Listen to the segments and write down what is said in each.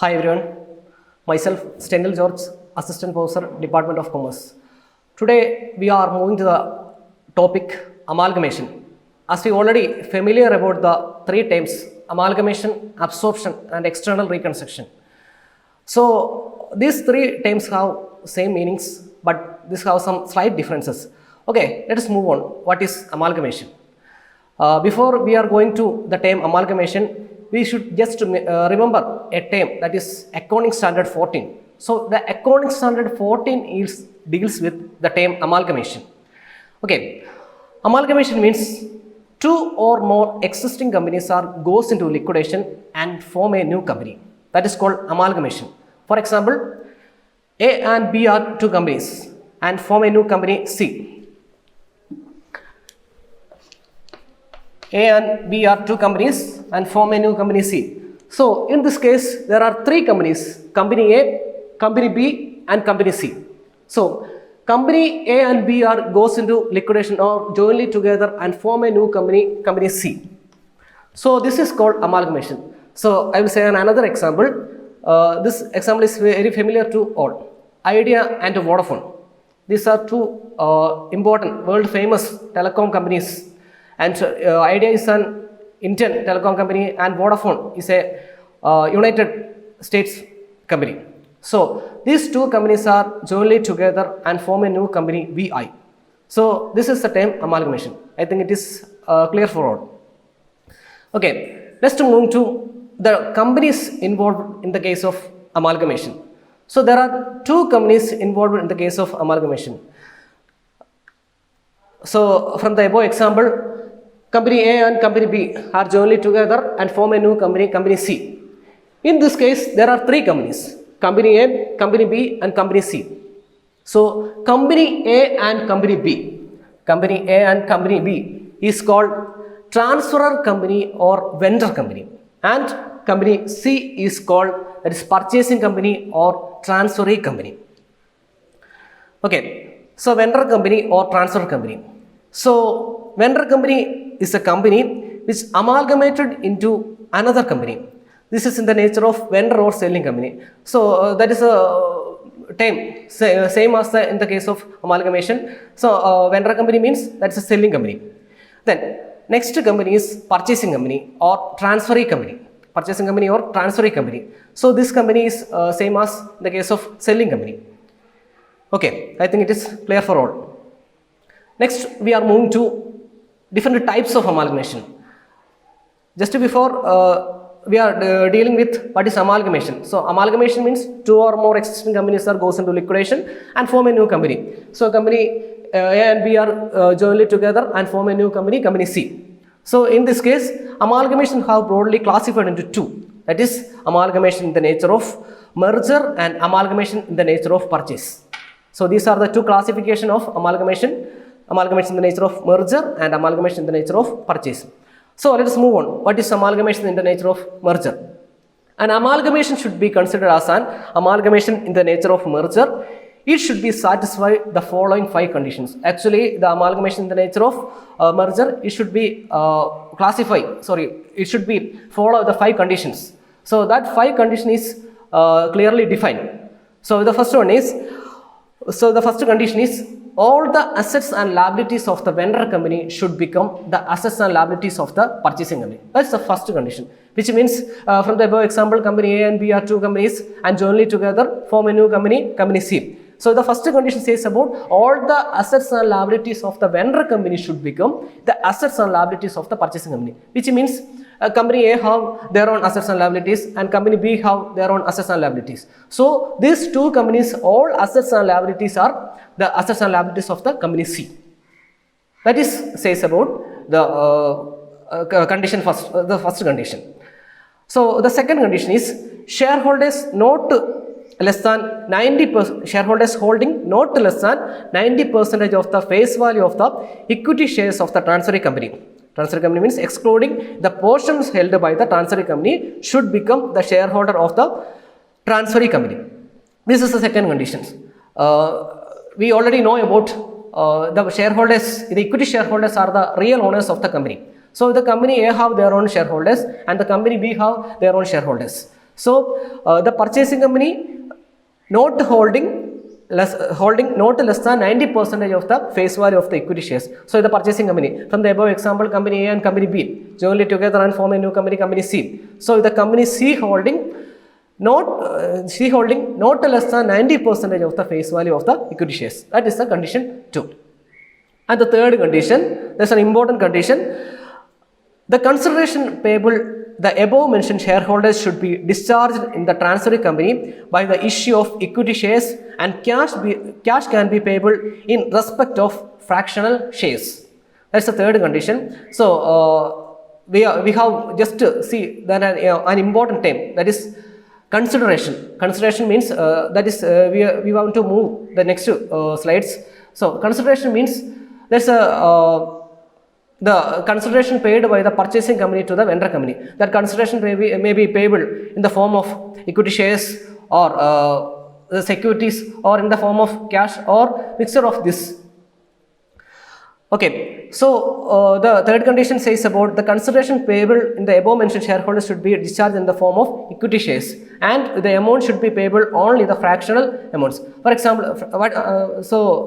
Hi everyone, myself Stenil George, Assistant Professor, Department of Commerce. Today we are moving to the topic amalgamation. As we already familiar about the three terms amalgamation, absorption and external reconstruction. So these three terms have same meanings but this have some slight differences. Okay, let us move on. What is amalgamation? Before we are going to the term amalgamation, we should just remember a term that is Accounting Standard 14. So the Accounting Standard 14 deals with the term amalgamation. Okay, amalgamation means two or more existing companies goes into liquidation and form a new company. That is called amalgamation. For example, A and B are two companies and form a new company C. A and B are two companies and form a new company C. So in this case, there are three companies, company A, company B and company C. So company A and B goes into liquidation or jointly together and form a new company, company C. So this is called amalgamation. So I will say another example. This example is very familiar to all. Idea and Vodafone. These are two important world famous telecom companies. And Idea is an Indian telecom company and Vodafone is a United States company. So these two companies are jointly together and form a new company VI. So this is the term amalgamation. I think it is clear for all. Okay, let's move to the companies involved in the case of amalgamation. So there are two companies involved in the case of amalgamation. So from the above example, company A and company B are jointly together and form a new company, company C. In this case, there are three companies, company A, company B and company C. So company A and company B is called transferor company or vendor company, and company C is called, that is, purchasing company or transferee company. Okay, so vendor company or transfer company. So vendor company is a company which amalgamated into another company. This is in the nature of vendor or selling company. So that is a term same as in the case of amalgamation. So vendor company means that's a selling company. Then next company is purchasing company or transferee company. Purchasing company or transferee company. So this company is same as the case of selling company. Okay, I think it is clear for all. Next we are moving to different types of amalgamation. Just before we are dealing with what is amalgamation. So amalgamation means two or more existing companies goes into liquidation and form a new company. So company A and B are jointly together and form a new company, company C. So in this case, amalgamation have broadly classified into two. That is amalgamation in the nature of merger and amalgamation in the nature of purchase. So these are the two classification of amalgamation. Amalgamation in the nature of merger and amalgamation in the nature of purchase. So let us move on. What is amalgamation in the nature of merger? An amalgamation should be considered as an amalgamation in the nature of merger. It should be satisfy the following five conditions. Actually, the amalgamation in the nature of merger, it should be it should be follow the five conditions. So that five condition is clearly defined. So the first condition is all the assets and liabilities of the vendor company should become the assets and liabilities of the purchasing company. That's the first condition, which means from the above example, company A and B are two companies and jointly together form a new company, company C. So the first condition says about all the assets and liabilities of the vendor company should become the assets and liabilities of the purchasing company, which means company A have their own assets and liabilities and company B have their own assets and liabilities. So these two companies, all assets and liabilities are the assets and liabilities of the company C. That is says about the condition first, the first condition. So the second condition is shareholders not less than 90%, shareholders holding not less than 90% of the face value of the equity shares of the transferee company. Transferee company means excluding the portions held by the transferee company should become the shareholder of the transferee company. This is the second condition. We already know about the shareholders, the equity shareholders are the real owners of the company. So the company A have their own shareholders and the company B have their own shareholders. So the purchasing company not holding not less than 90% of the face value of the equity shares. So the purchasing company, from the above example, company A and company B jointly together and form a new company, company C. So the company C holding not less than 90% of the face value of the equity shares. That is the condition 2. And the third condition, there's an important condition. The consideration payable the above mentioned shareholders should be discharged in the transferee company by the issue of equity shares, and cash can be payable in respect of fractional shares. That's the third condition. So we have just to see that an important term, that is consideration. Consideration means that is we want to move the next slides. So consideration means there's the consideration paid by the purchasing company to the vendor company. That consideration may be payable in the form of equity shares or the securities, or in the form of cash, or mixture of this. Okay, so the third condition says about the consideration payable in the above mentioned shareholders should be discharged in the form of equity shares, and the amount should be payable only the fractional amounts. For example,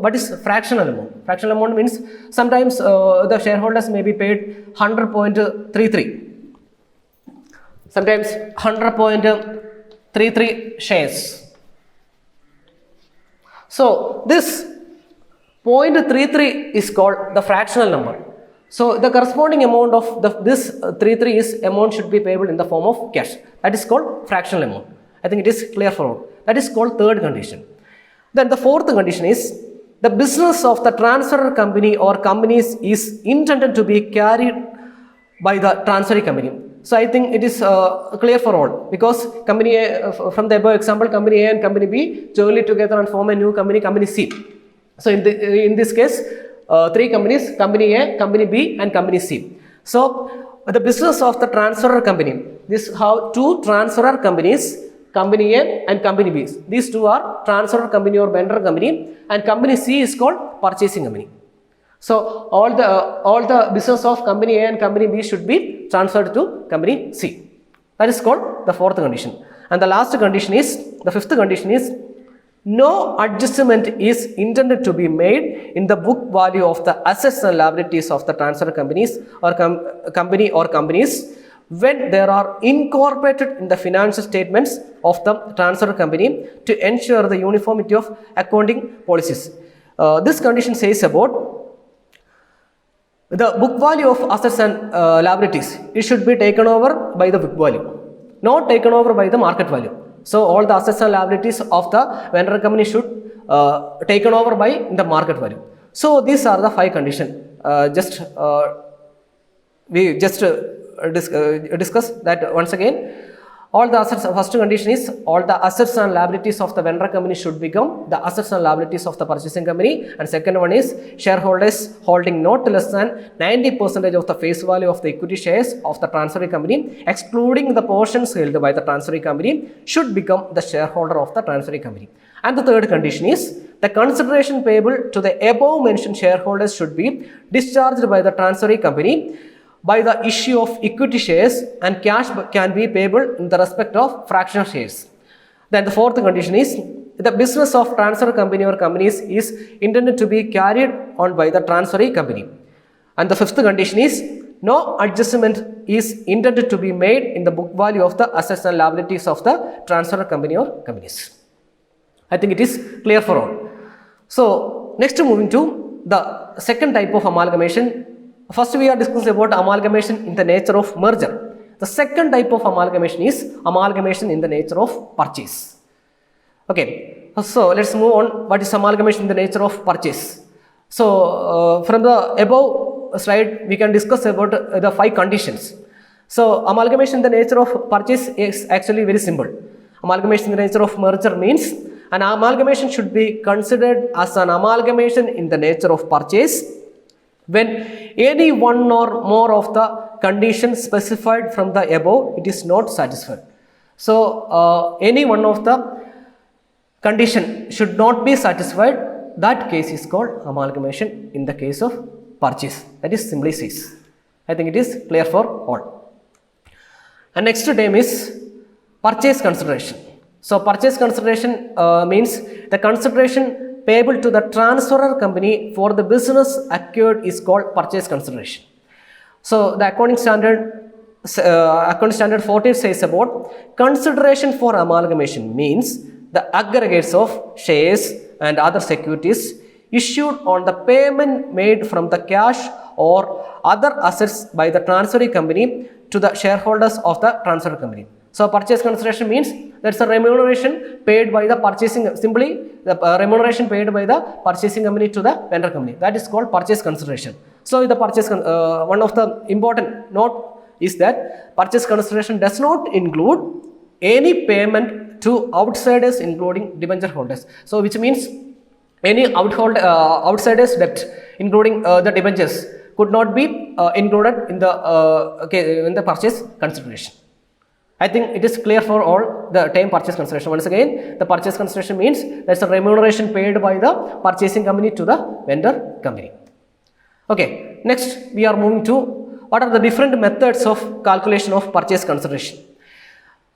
what is fractional amount? Fractional amount means sometimes the shareholders may be paid 100.33, sometimes 100.33 shares. So this 0.33 is called the fractional number. So the corresponding amount of this 33 is amount should be payable in the form of cash. That is called fractional amount. I think it is clear for all. That is called third condition. Then the fourth condition is the business of the transferor company or companies is intended to be carried by the transferee company. So I think it is clear for all, because company A, from the above example, company A and company B jointly together and form a new company, company C. So in this case, three companies, company A, company B and company C. So the business of the transferor company, this have two transferor companies, company A and company B. These two are transferor company or vendor company, and company C is called purchasing company. So all the business of company A and company B should be transferred to company C. That is called the fourth condition. And the last condition is, the fifth condition is, no adjustment is intended to be made in the book value of the assets and liabilities of the transfer companies or company or companies when they are incorporated in the financial statements of the transfer company to ensure the uniformity of accounting policies. This condition says about the book value of assets and liabilities. It should be taken over by the book value, not taken over by the market value. So all the assets and liabilities of the vendor company should taken over by the market value. So these are the 5 conditions. We just discuss that once again. All the assets, first condition is all the assets and liabilities of the vendor company should become the assets and liabilities of the purchasing company, and second one is shareholders holding not less than 90% of the face value of the equity shares of the transferee company, excluding the portions held by the transferee company, should become the shareholder of the transferee company. And the third condition is the consideration payable to the above mentioned shareholders should be discharged by the transferee company by the issue of equity shares, and cash can be payable in the respect of fractional shares. Then the fourth condition is the business of transfer company or companies is intended to be carried on by the transferee company. And the fifth condition is no adjustment is intended to be made in the book value of the assets and liabilities of the transfer company or companies. I think it is clear for all. So next moving to the second type of amalgamation. First we are discussing about amalgamation in the nature of merger. The second type of amalgamation is amalgamation in the nature of purchase. Okay, so let's move on. What is amalgamation in the nature of purchase? So from the above slide we can discuss about the 5 conditions. So amalgamation in the nature of purchase is actually very simple. Amalgamation in the nature of merger means an amalgamation should be considered as an amalgamation in the nature of purchase when any one or more of the conditions specified from the above it is not satisfied. So any one of the condition should not be satisfied, that case is called amalgamation in the case of purchase. That is simply says. I think it is clear for all. And next term is Purchase consideration. So purchase consideration means the consideration payable to the transferor company for the business acquired is called purchase consideration. So the accounting standard 14 says about consideration for amalgamation means the aggregates of shares and other securities issued on the payment made from the cash or other assets by the transferring company to the shareholders of the transfer company. So purchase consideration means that's a remuneration paid by the purchasing, simply the remuneration paid by the purchasing company to the vendor company. That is called purchase consideration. So the purchase, one of the important note is that purchase consideration does not include any payment to outsiders including debenture holders. So which means any outsiders debt including the debentures could not be included in the purchase consideration. I think it is clear for all the term purchase consideration. Once again, the purchase consideration means that's a remuneration paid by the purchasing company to the vendor company. Okay, next we are moving to what are the different methods of calculation of purchase consideration.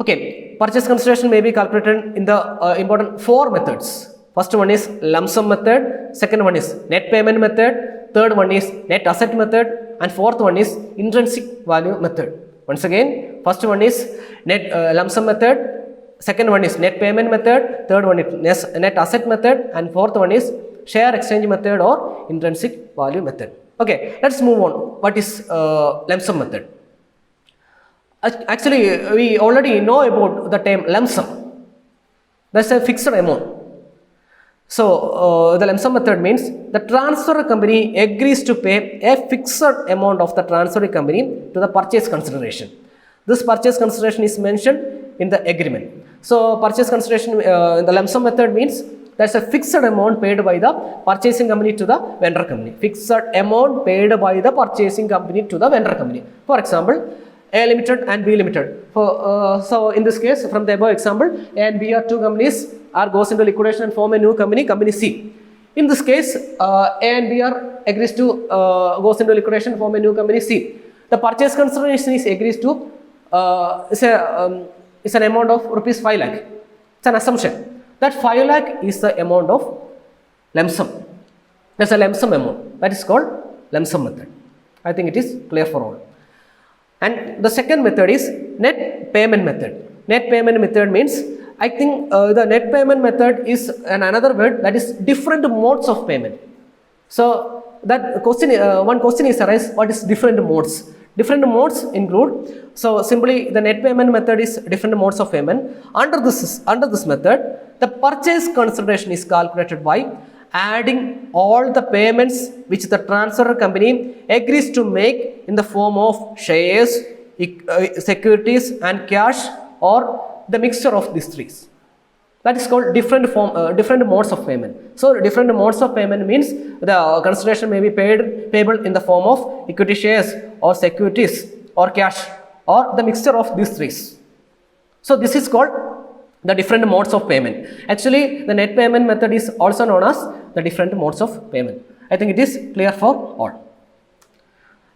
Okay, purchase consideration may be calculated in the important 4 methods. First one is lump sum method, second one is net payment method, third one is net asset method, and fourth one is intrinsic value method. Once again, first one is net lump sum method, second one is net payment method, third one is net asset method, and fourth one is share exchange method or intrinsic value method. Okay, let's move on. What is lump sum method? Actually, we already know about the term lump sum. That's a fixed amount. So the lump sum method means the transfer company agrees to pay a fixed amount of the transferring company to the purchase consideration. This purchase consideration is mentioned in the agreement. So purchase consideration in the lump sum method means that's a fixed amount paid by the purchasing company to the vendor company. Fixed amount paid by the purchasing company to the vendor company. For example, A limited and B limited. So in this case, from the above example, A and B are 2 companies goes into liquidation and form a new company, company C. In this case, A and B are agrees to goes into liquidation, form a new company C. The purchase consideration is agrees to is an amount of rupees 5 lakh. It's an assumption that 5 lakh is the amount of lump sum. That's a lump sum amount. That is called lump sum method. I think it is clear for all. And the second method is net payment method. Net payment method means, I think the net payment method is another word that is different modes of payment. So that question, one question is arise, what is different modes? Different modes include, so simply the net payment method is different modes of payment. Under this method, the purchase consideration is calculated by adding all the payments which the transfer company agrees to make in the form of shares, securities and cash, or the mixture of these 3. That is called different modes of payment. So different modes of payment means the consideration may be payable in the form of equity shares or securities or cash or the mixture of these 3. So this is called the different modes of payment. Actually, the net payment method is also known as the different modes of payment. I think it is clear for all.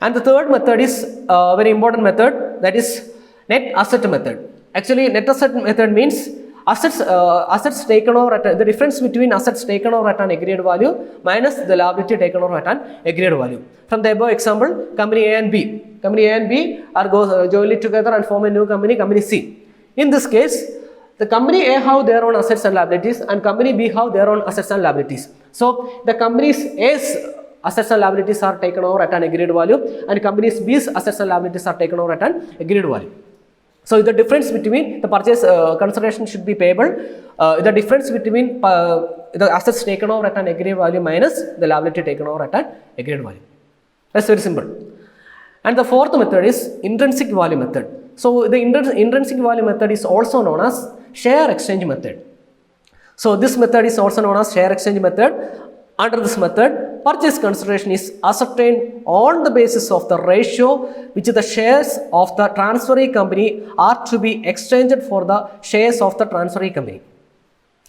And the third method is a very important method, that is net asset method. Actually, net asset method means assets taken over at the difference between assets taken over at an agreed value minus the liability taken over at an agreed value. From the above example, company A and B are jointly together and form a new company, company C. In this case, the company A have their own assets and liabilities and company B have their own assets and liabilities. So the company's A's assets and liabilities are taken over at an agreed value and company's B's assets and liabilities are taken over at an agreed value. So the difference between the purchase consideration should be payable, the difference between the assets taken over at an agreed value minus the liability taken over at an agreed value. That's very simple. And the fourth method is intrinsic value method. So the intrinsic value method is also known as share exchange method. So this method is also known as share exchange method. Under this method, purchase consideration is ascertained on the basis of the ratio which the shares of the transferee company are to be exchanged for the shares of the transferee company.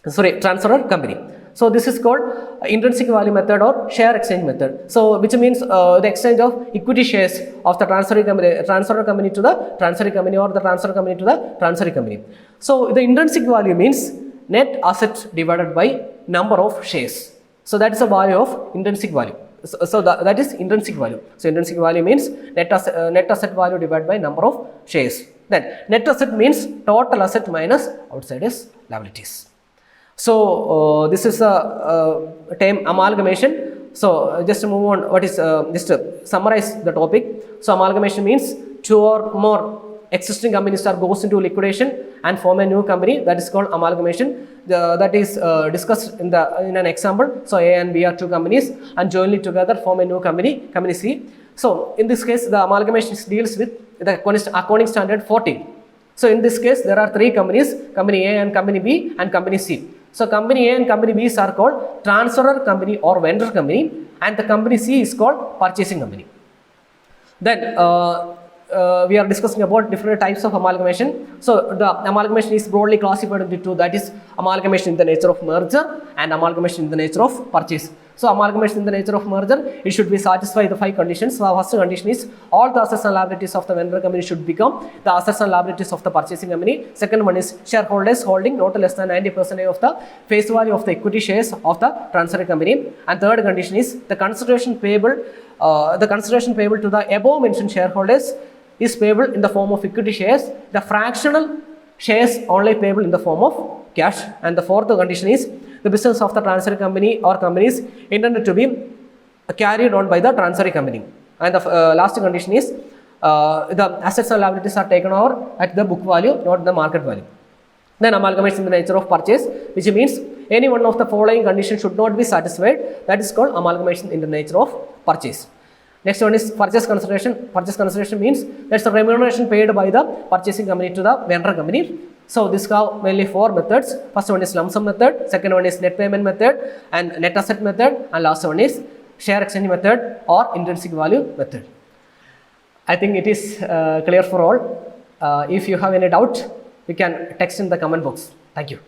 Transferor company. So this is called intrinsic value method or share exchange method. So which means the exchange of equity shares of the transferor company to the transferee company, or the transfer company to the transferee company. So the intrinsic value means net asset divided by number of shares. So that is the value of intrinsic value. So that is intrinsic value. So intrinsic value means net asset value divided by number of shares. Then net asset means total asset minus outside is liabilities. So this is a term amalgamation. So just to move on, what is just to summarize the topic. So amalgamation means two or more existing companies goes into liquidation and form a new company. That is called amalgamation. That is discussed in an example. So A and B are two companies and jointly together form a new company, company C. So in this case, the amalgamation deals with the accounting standard 14. So in this case, there are three companies, company A and company B and company C. So company A and company B are called transferor company or vendor company, and the company C is called purchasing company. Then we are discussing about different types of amalgamation. So the amalgamation is broadly classified into two, that is amalgamation in the nature of merger and amalgamation in the nature of purchase. So amalgamation in the nature of merger, it should be satisfy the 5 conditions. So the first condition is all the assets and liabilities of the vendor company should become the assets and liabilities of the purchasing company. Second one is shareholders holding not less than 90% of the face value of the equity shares of the transfer company. And third condition is the consideration payable to the above mentioned shareholders is payable in the form of equity shares. The fractional shares only payable in the form of cash. And the fourth condition is the business of the transfer company or companies intended to be carried on by the transfer company. And the last condition is the assets and liabilities are taken over at the book value, not the market value. Then amalgamation in the nature of purchase, which means any one of the following conditions should not be satisfied. That is called amalgamation in the nature of purchase. Next one is purchase consideration. Purchase consideration means that's the remuneration paid by the purchasing company to the vendor company. So this have mainly 4 methods. First one is lump sum method, second one is net payment method and net asset method, and last one is share exchange method or intrinsic value method. I think it is clear for all. If you have any doubt, you can text in the comment box. Thank you.